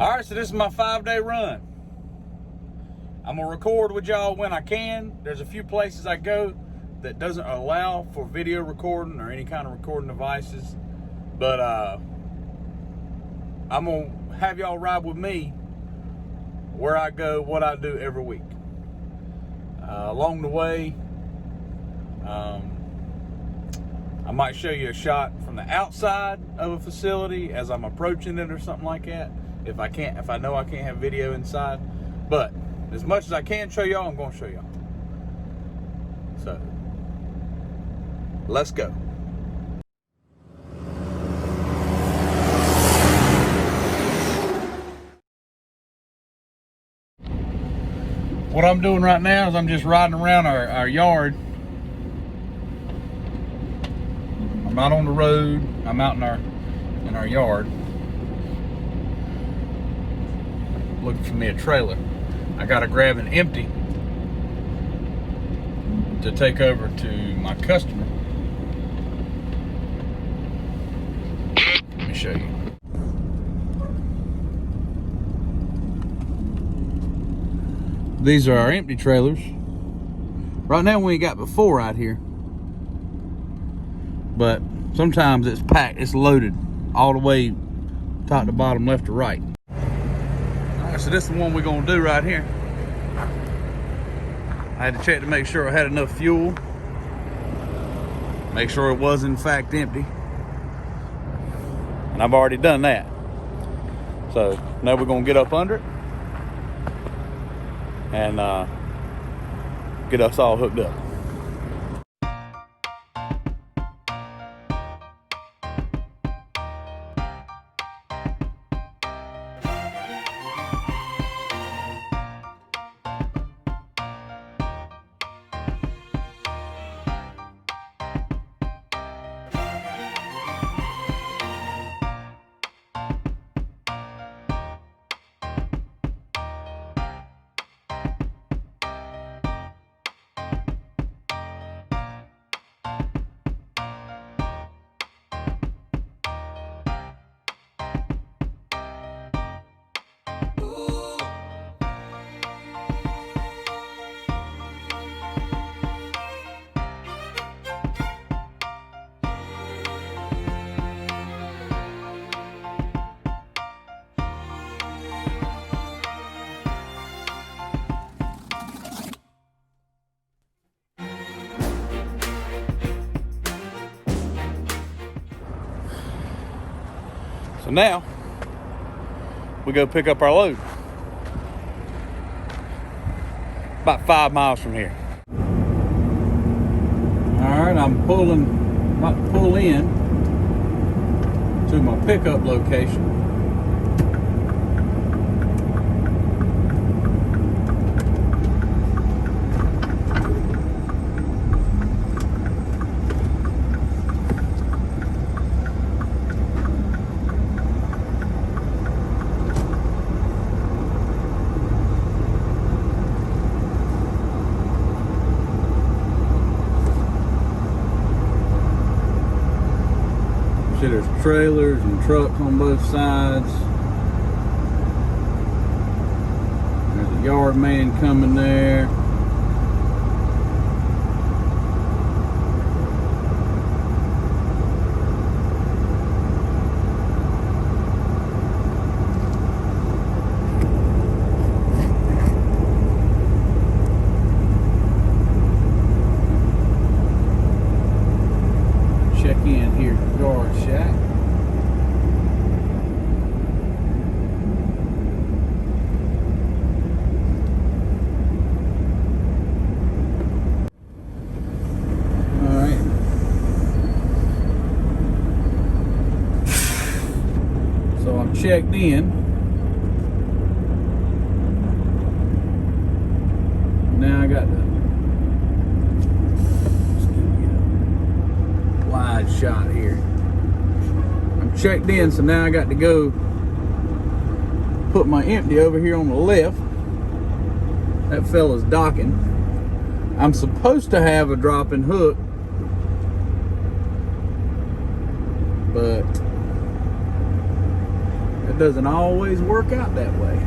All right, so this is my 5-day run. I'm gonna record with y'all when I can. There's a few places I go that doesn't allow for video recording or any kind of recording devices, but I'm gonna have y'all ride with me where I go, what I do every week. Along the way, I might show you a shot from the outside of a facility as I'm approaching it or something like that. If I know I can't have video inside, but as much as I can show y'all, I'm gonna show y'all. So, let's go. What I'm doing right now is I'm just riding around our yard. I'm not on the road. I'm out in our yard, looking for me a trailer. I gotta grab an empty to take over to my customer. Let me show you. These are our empty trailers. Right now we ain't got but 4 out here, but sometimes it's packed, it's loaded all the way top to bottom, left to right. All right, so this is the one we're gonna do right here. I had to check to make sure I had enough fuel, make sure it was in fact empty, and I've already done that. So now we're gonna get up under it and get us all hooked up. So now we go pick up our load. About 5 miles from here. All right, I'm about to pull in to my pickup location. See, there's trailers and trucks on both sides. There's a yard man coming there. Check in here at the yard shack. Alright. So I'm checked in. Now I got the wide shot here. I'm checked in, so now I got to go put my empty over here on the left. That fella's docking. I'm supposed to have a dropping hook, but It doesn't always work out that way.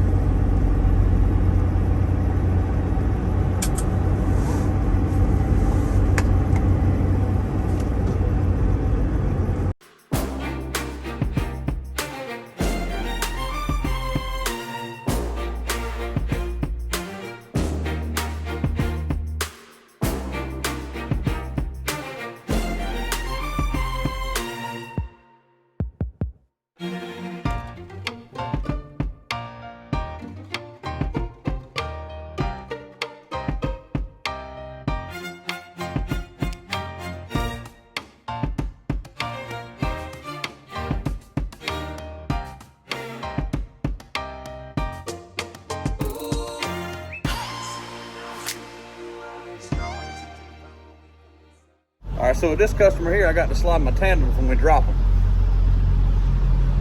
All right, so with this customer here, I got to slide my tandems when we drop them.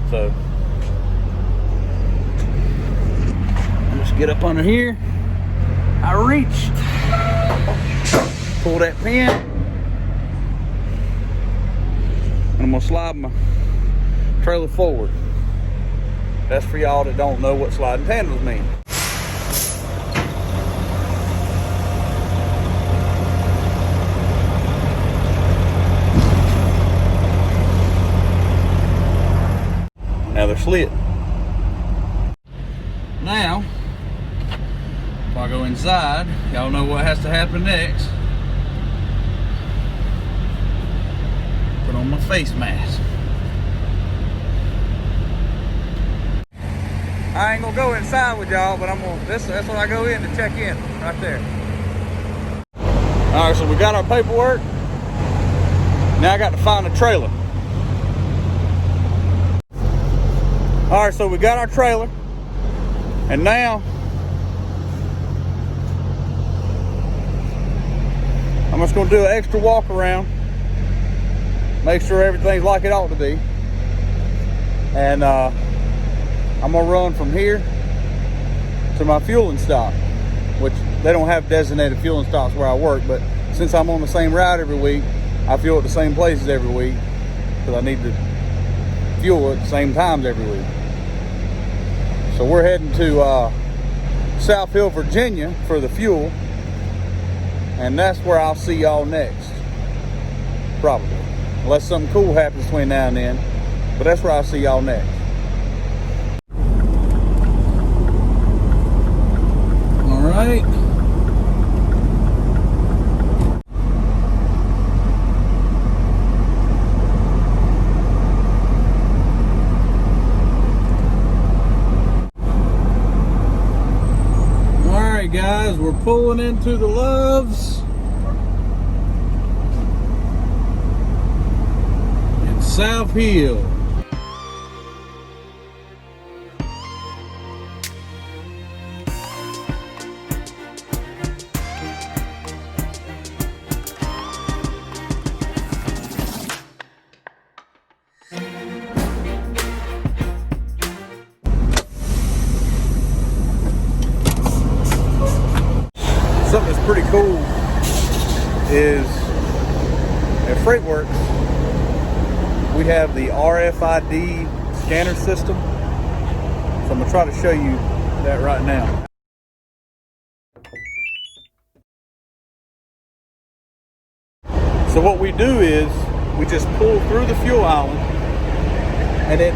So, just get up under here. I reach, pull that pin, and I'm gonna slide my trailer forward. That's for y'all that don't know what sliding tandems mean. Now they're slid. Now, if I go inside, y'all know what has to happen next. Put on my face mask. I ain't gonna go inside with y'all, but that's when I go in to check in, right there. All right, so we got our paperwork. Now I got to find a trailer. All right, so we got our trailer, and now I'm just gonna do an extra walk around, make sure everything's like it ought to be, and I'm gonna run from here to my fueling stop, which they don't have designated fueling stops where I work, but since I'm on the same route every week, I fuel at the same places every week because I need to fuel at the same times every week. So we're heading to South Hill, Virginia for the fuel, and that's where I'll see y'all next, probably, unless something cool happens between now and then, but that's where I'll see y'all next. All right. Guys, we're pulling into the Loves in South Hill. Something that's pretty cool is at FreightWorks we have the RFID scanner system, so I'm gonna try to show you that right now. So what we do is we just pull through the fuel island, and then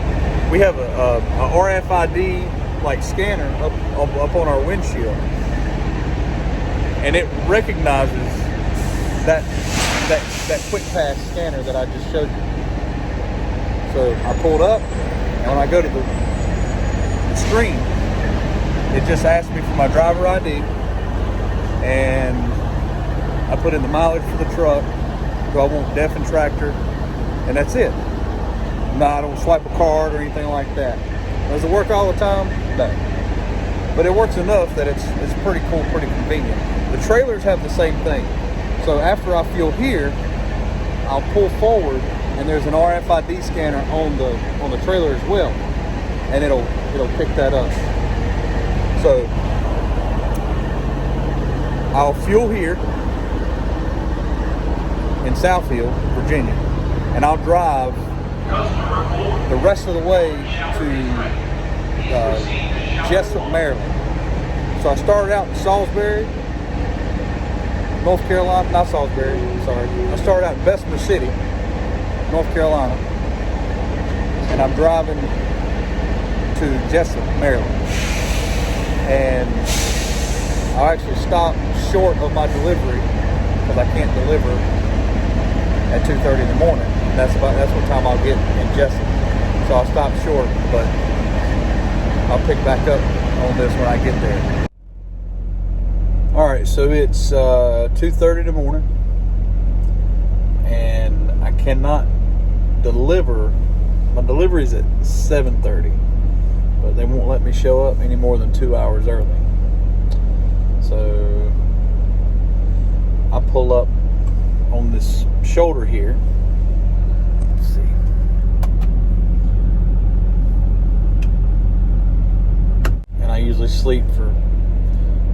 we have a RFID like scanner up on our windshield. And it recognizes that quick pass scanner that I just showed you. So I pulled up, and when I go to the screen, it just asks me for my driver ID, and I put in the mileage for the truck. Do I want def and tractor? And that's it. No, I don't swipe a card or anything like that. Does it work all the time? No. But it works enough that it's pretty cool, pretty convenient. The trailers have the same thing. So after I fuel here, I'll pull forward, and there's an RFID scanner on the trailer as well, and it'll pick that up. So I'll fuel here in South Hill, Virginia, and I'll drive the rest of the way to Jessup, Maryland. So I started out in Salisbury, North Carolina, not Salisbury, sorry. I started out in Bessemer City, North Carolina, and I'm driving to Jessup, Maryland. And I actually stopped short of my delivery because I can't deliver at 2:30 in the morning. That's what time I'll get in Jessup. So I'll stop short, but I'll pick back up on this when I get there. All right, so it's 2:30 in the morning, and I cannot deliver. My delivery is at 7:30, but they won't let me show up any more than 2 hours early. So I pull up on this shoulder here. Let's see. And I usually sleep for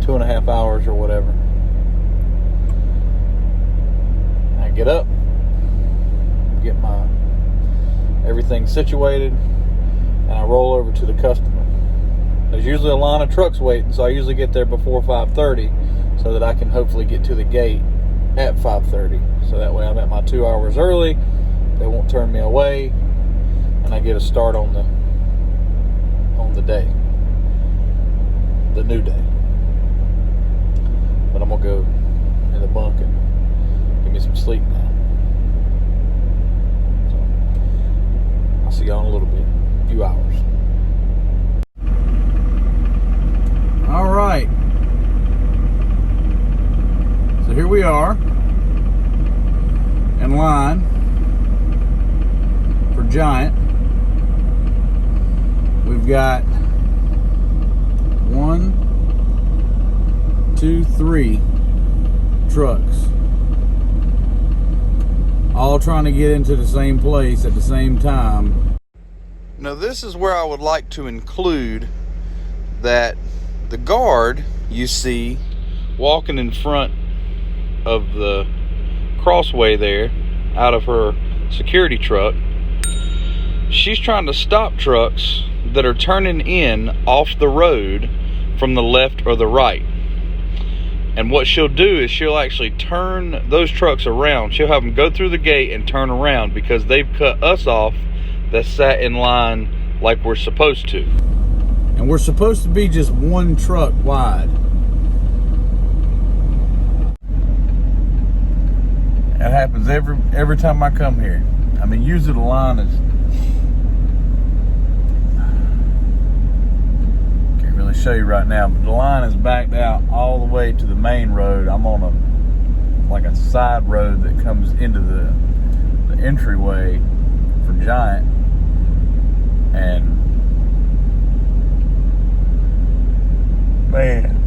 2.5 hours or whatever. I get up, get my everything situated, and I roll over to the customer. There's usually a line of trucks waiting, so I usually get there before 5:30 so that I can hopefully get to the gate at 5:30. So that way I'm at my 2 hours early, they won't turn me away, and I get a start on the day, the new day. But I'm gonna go in the bunk and give me some sleep now. So I'll see y'all in a little bit, a few hours. All right. So here we are in line for Giant. We've got 1, 2, 3 trucks, all trying to get into the same place at the same time. Now this is where I would like to include that the guard you see walking in front of the crossway there out of her security truck, she's trying to stop trucks that are turning in off the road from the left or the right. And what she'll do is she'll actually turn those trucks around. She'll have them go through the gate and turn around because they've cut us off that sat in line like we're supposed to. And we're supposed to be just one truck wide. That happens every time I come here. I mean, usually the line is, can't really show you right now, but the line is backed out all the way to the main road. I'm on like a side road that comes into the entryway for Giant, and man,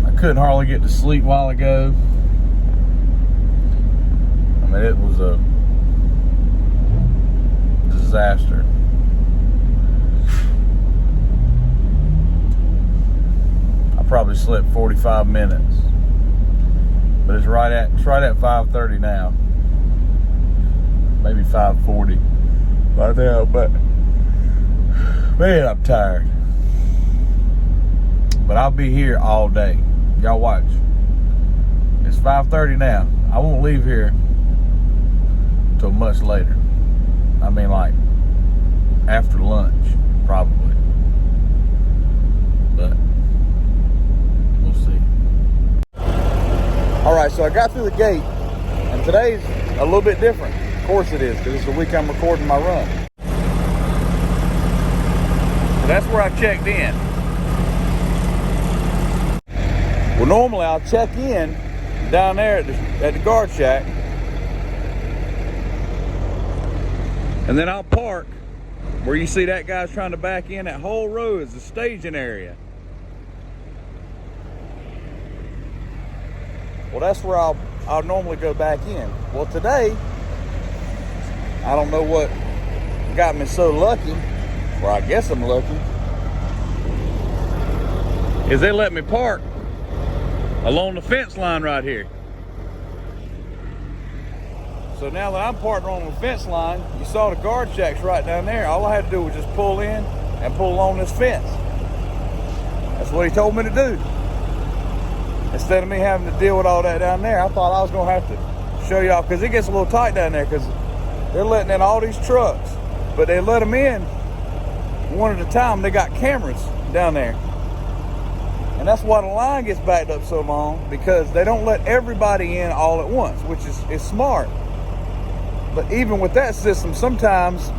I couldn't hardly get to sleep a while ago. I mean, it was a disaster. I probably slept 45 minutes, but it's right at 5:30 now, maybe 5:40 by now. But man, I'm tired. But I'll be here all day. Y'all watch. It's 5:30 now. I won't leave here till much later. I mean, like after lunch, probably. But we'll see. All right, so I got through the gate, and today's a little bit different. Of course it is, because it's the week I'm recording my run. So that's where I checked in. Well, normally I'll check in down there at the guard shack, and then I'll park where you see that guy's trying to back in. That whole row is the staging area. Well, that's where I'll normally go back in. Well, today, I don't know what got me so lucky, or I guess I'm lucky, is they let me park along the fence line right here. So now that I'm parked on the fence line, you saw the guard shacks right down there. All I had to do was just pull in and pull along this fence. That's what he told me to do. Instead of me having to deal with all that down there, I thought I was going to have to show y'all, because it gets a little tight down there, because they're letting in all these trucks, but they let them in one at a time. They got cameras down there. And that's why the line gets backed up so long, because they don't let everybody in all at once, which is smart. But even with that system, sometimes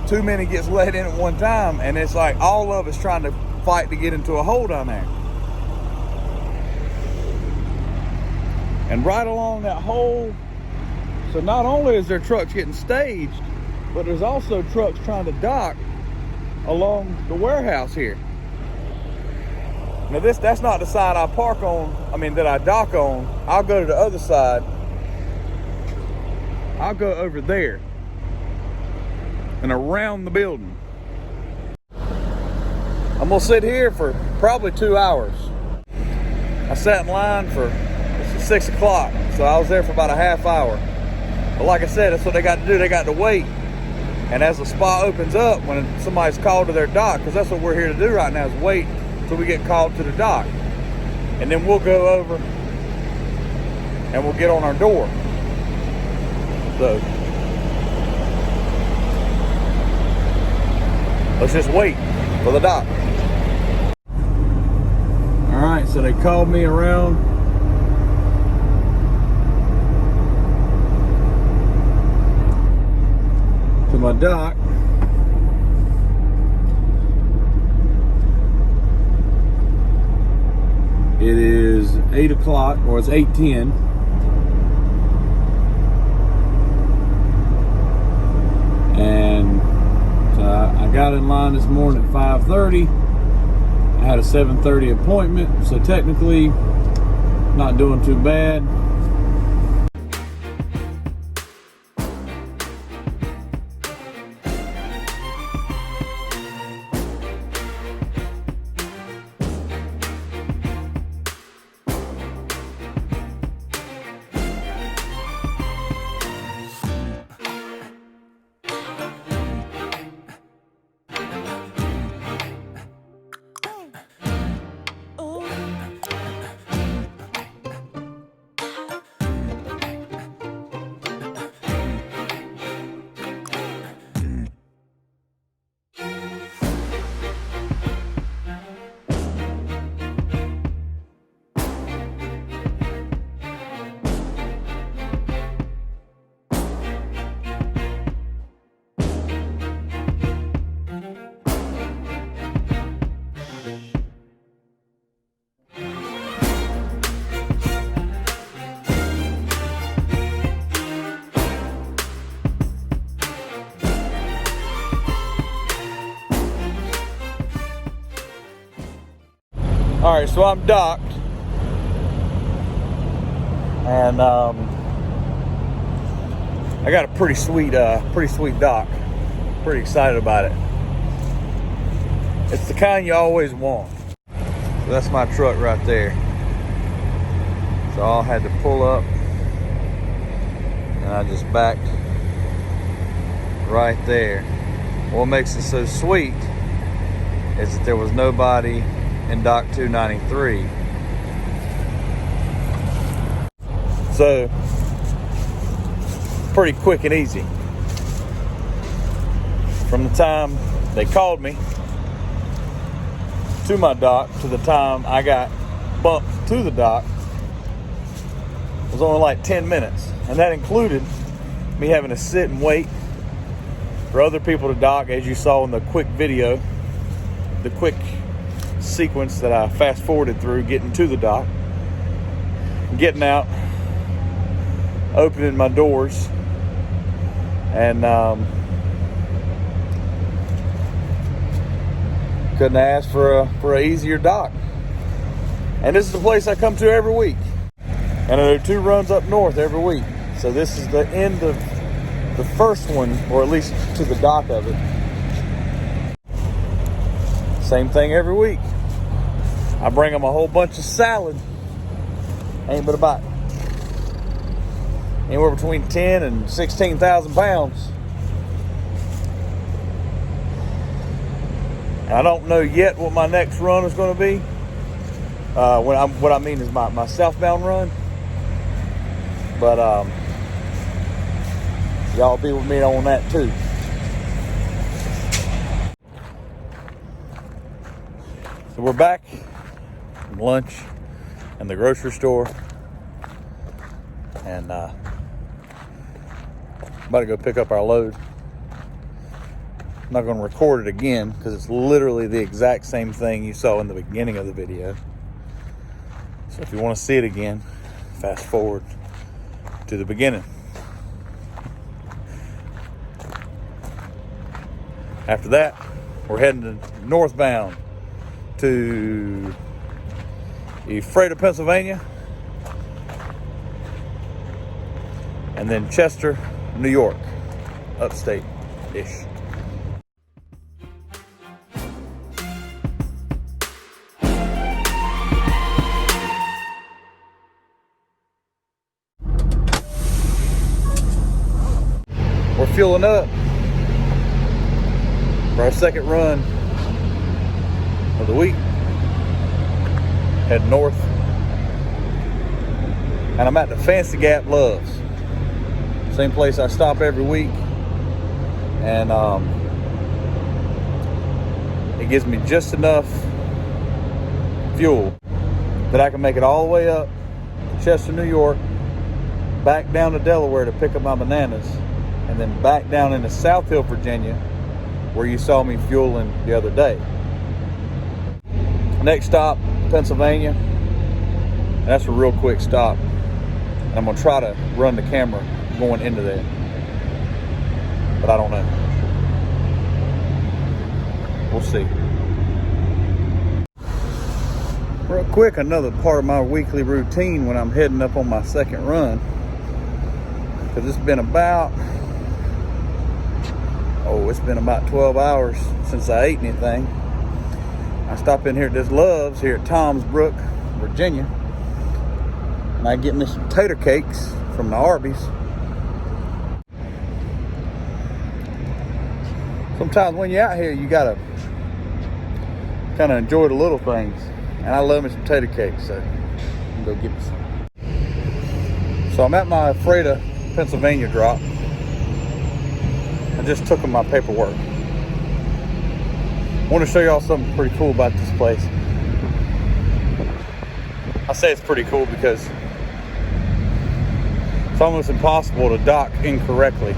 too many gets let in at one time, and it's like all of us trying to fight to get into a hole down there. And right along that hole, so not only is there trucks getting staged, but there's also trucks trying to dock along the warehouse here. Now that's not the side I park on, that I dock on. I'll go to the other side. I'll go over there and around the building. I'm gonna sit here for probably 2 hours. I sat in line for 6 o'clock, so I was there for about a half hour. But like I said, that's what they got to do. They got to wait. And as the spot opens up, when somebody's called to their dock, because that's what we're here to do right now, is wait till we get called to the dock. And then we'll go over and we'll get on our door. So let's just wait for the dock. All right, so they called me around to my dock. It is 8 o'clock, or it's 8:10. And I got in line this morning at 5:30. I had a 7:30 appointment, so technically not doing too bad. All right, so I'm docked, and I got a pretty sweet dock. Pretty excited about it. It's the kind you always want. So that's my truck right there. So I had to pull up, and I just backed right there. What makes it so sweet is that there was nobody in dock 293. So pretty quick and easy. From the time they called me to my dock to the time I got bumped to the dock was only like 10 minutes. And that included me having to sit and wait for other people to dock, as you saw in the quick video, the quick sequence that I fast forwarded through, getting to the dock, getting out, opening my doors, and couldn't ask for a easier dock. And this is the place I come to every week, and I do 2 runs up north every week. So this is the end of the first one, or at least to the dock of it. Same thing every week. I bring them a whole bunch of salad. Ain't but about anywhere between 10 and 16,000 pounds. And I don't know yet what my next run is going to be. What I mean is my southbound run. But y'all be with me on that too. So we're back from lunch in the grocery store, and about to go pick up our load. I'm not going to record it again because it's literally the exact same thing you saw in the beginning of the video. So if you want to see it again, fast forward to the beginning. After that, we're heading to northbound to Ephrata, Pennsylvania, and then Chester, New York, upstate-ish. We're fueling up for our second run of the week. Heading north. And I'm at the Fancy Gap Loves. Same place I stop every week. And it gives me just enough fuel that I can make it all the way up to Chester, New York, back down to Delaware to pick up my bananas, and then back down into South Hill, Virginia, where you saw me fueling the other day. Next stop, Pennsylvania. And that's a real quick stop. And I'm gonna try to run the camera going into there, but I don't know. We'll see. Real quick, another part of my weekly routine when I'm heading up on my second run, because it's been about 12 hours since I ate anything. I stop in here at this Love's here at Tom's Brook, Virginia, and I get me some tater cakes from the Arby's. Sometimes when you're out here, you gotta kind of enjoy the little things, and I love me some tater cakes, so I'm gonna go get me some. So I'm at my Ephrata, Pennsylvania drop. I just took them my paperwork. I want to show y'all something pretty cool about this place. I say it's pretty cool because it's almost impossible to dock incorrectly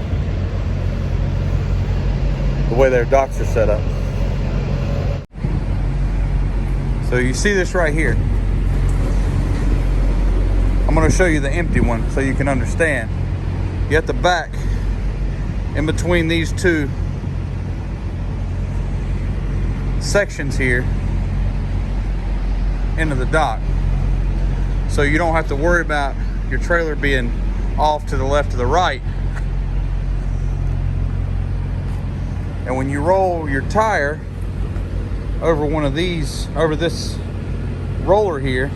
the way their docks are set up. So you see this right here. I'm going to show you the empty one so you can understand. You have to back in between these two sections here into the dock, so you don't have to worry about your trailer being off to the left or the right. And when you roll your tire over one of these, over this roller here,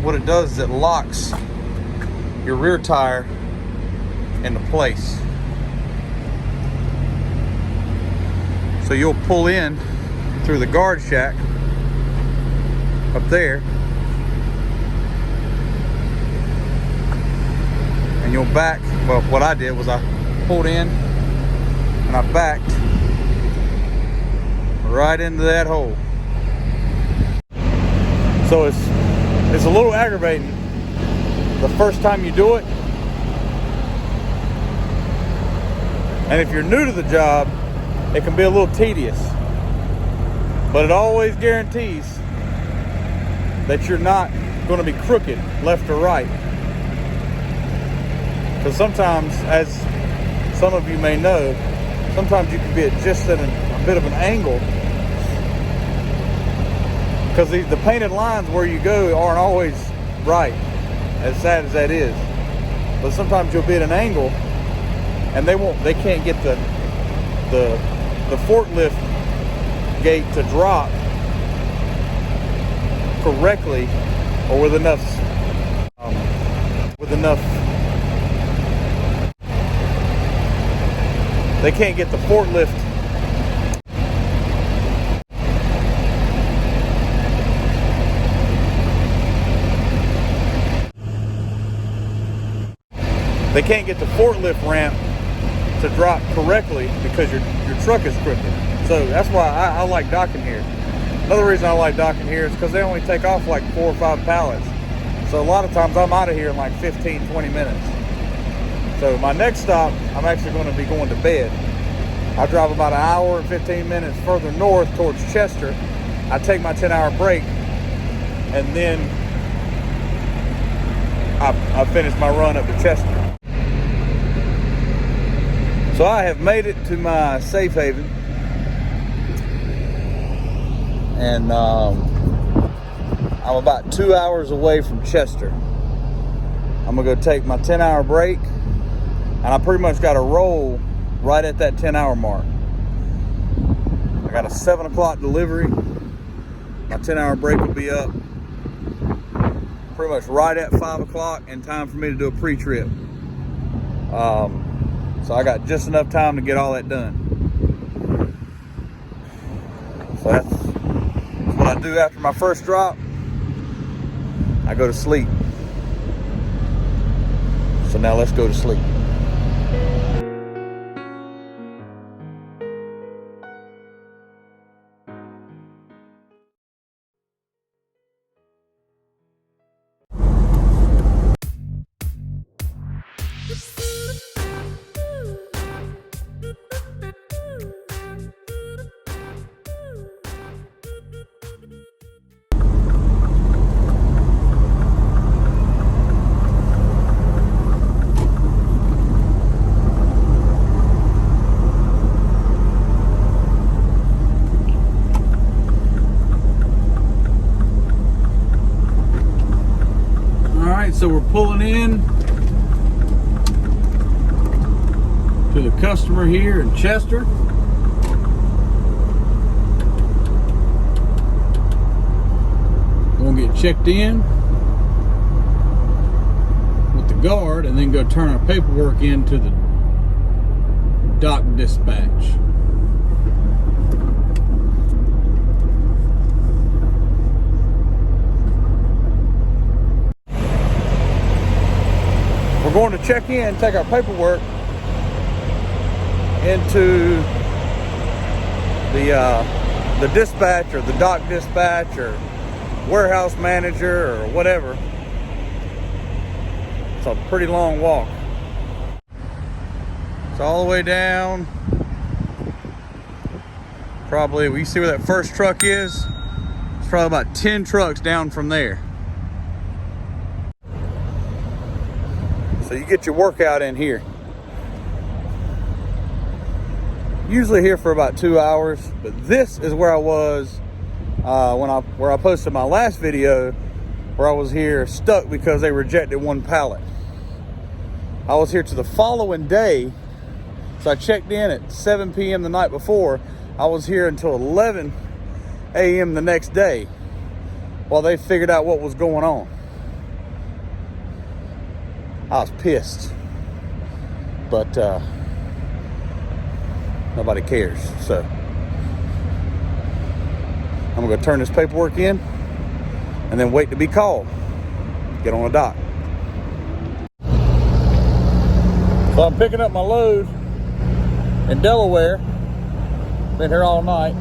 what it does is it locks your rear tire into place. So you'll pull in through the guard shack up there, and you'll back. Well, what I did was I pulled in and I backed right into that hole. So it's a little aggravating the first time you do it, and if you're new to the job, it can be a little tedious, but it always guarantees that you're not going to be crooked left or right. Because sometimes, as some of you may know, sometimes you can be at just at a bit of an angle, because the painted lines where you go aren't always right, as sad as that is. But sometimes you'll be at an angle and they can't get the forklift gate to drop correctly, or with enough they can't get the forklift they can't get the forklift ramp to drop correctly because your truck is crooked. So that's why I like docking here. Another reason I like docking here is because they only take off like 4 or 5 pallets. So a lot of times I'm out of here in like 15, 20 minutes. So my next stop, I'm actually going to be going to bed. I drive about an hour and 15 minutes further north towards Chester. I take my 10-hour break, and then I finish my run up to Chester. So I have made it to my safe haven, and I'm about 2 hours away from Chester. I'm gonna go take my 10-hour break, and I pretty much got to roll right at that 10-hour mark. I got a 7 o'clock delivery. My 10-hour break will be up pretty much right at 5 o'clock, in time for me to do a pre-trip. So I got just enough time to get all that done. So that's what I do after my first drop. I go to sleep. So now let's go to sleep. So we're pulling in to the customer here in Chester. We're gonna get checked in with the guard and then go turn our paperwork into the dock dispatch. We're going to check in, take our paperwork into the dispatch, or the dock dispatch, or warehouse manager, or whatever. It's a pretty long walk. It's all the way down. Probably, we see where that first truck is. It's probably about 10 trucks down from there. So you get your workout in here. Usually here for about 2 hours, but this is where I was where I posted my last video, where I was here stuck because they rejected one pallet. I was here to the following day, so I checked in at 7 p.m. the night before. I was here until 11 a.m. the next day while they figured out what was going on. I was pissed, but nobody cares. So I'm gonna go turn this paperwork in and then wait to be called. Get on the dock. So I'm picking up my load in Delaware. Been here all night,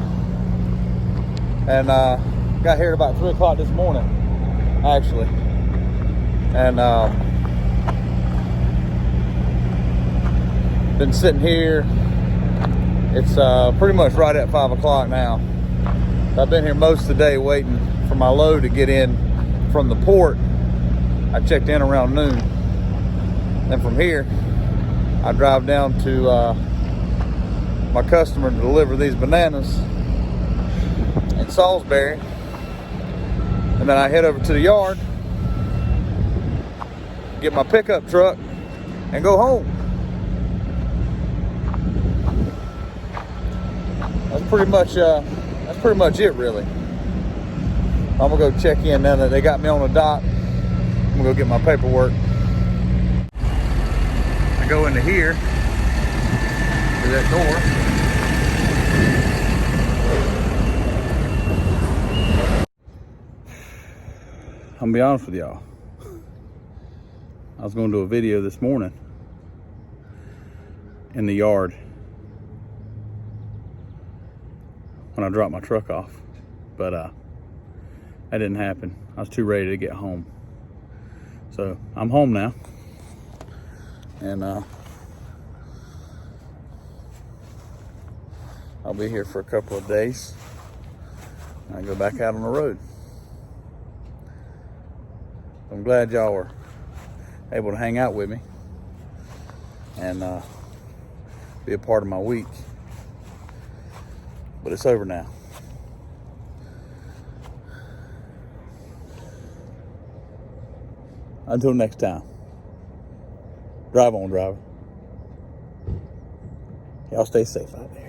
and got here at about 3 o'clock this morning, actually, and been sitting here. It's pretty much right at 5 o'clock now. I've been here most of the day waiting for my load to get in from the port. I checked in around noon. Then from here, I drive down to my customer to deliver these bananas in Salisbury. And then I head over to the yard, get my pickup truck, and go home. That's pretty much it, really. I'm gonna go check in now that they got me on the dock. I'm gonna go get my paperwork. I go into here, through that door. I'm gonna be honest with y'all. I was gonna do a video this morning in the yard when I dropped my truck off, but that didn't happen. I was too ready to get home. So I'm home now, and I'll be here for a couple of days. I go back out on the road. I'm glad y'all were able to hang out with me and be a part of my week. But it's over now. Until next time. Drive on, driver. Y'all stay safe out there.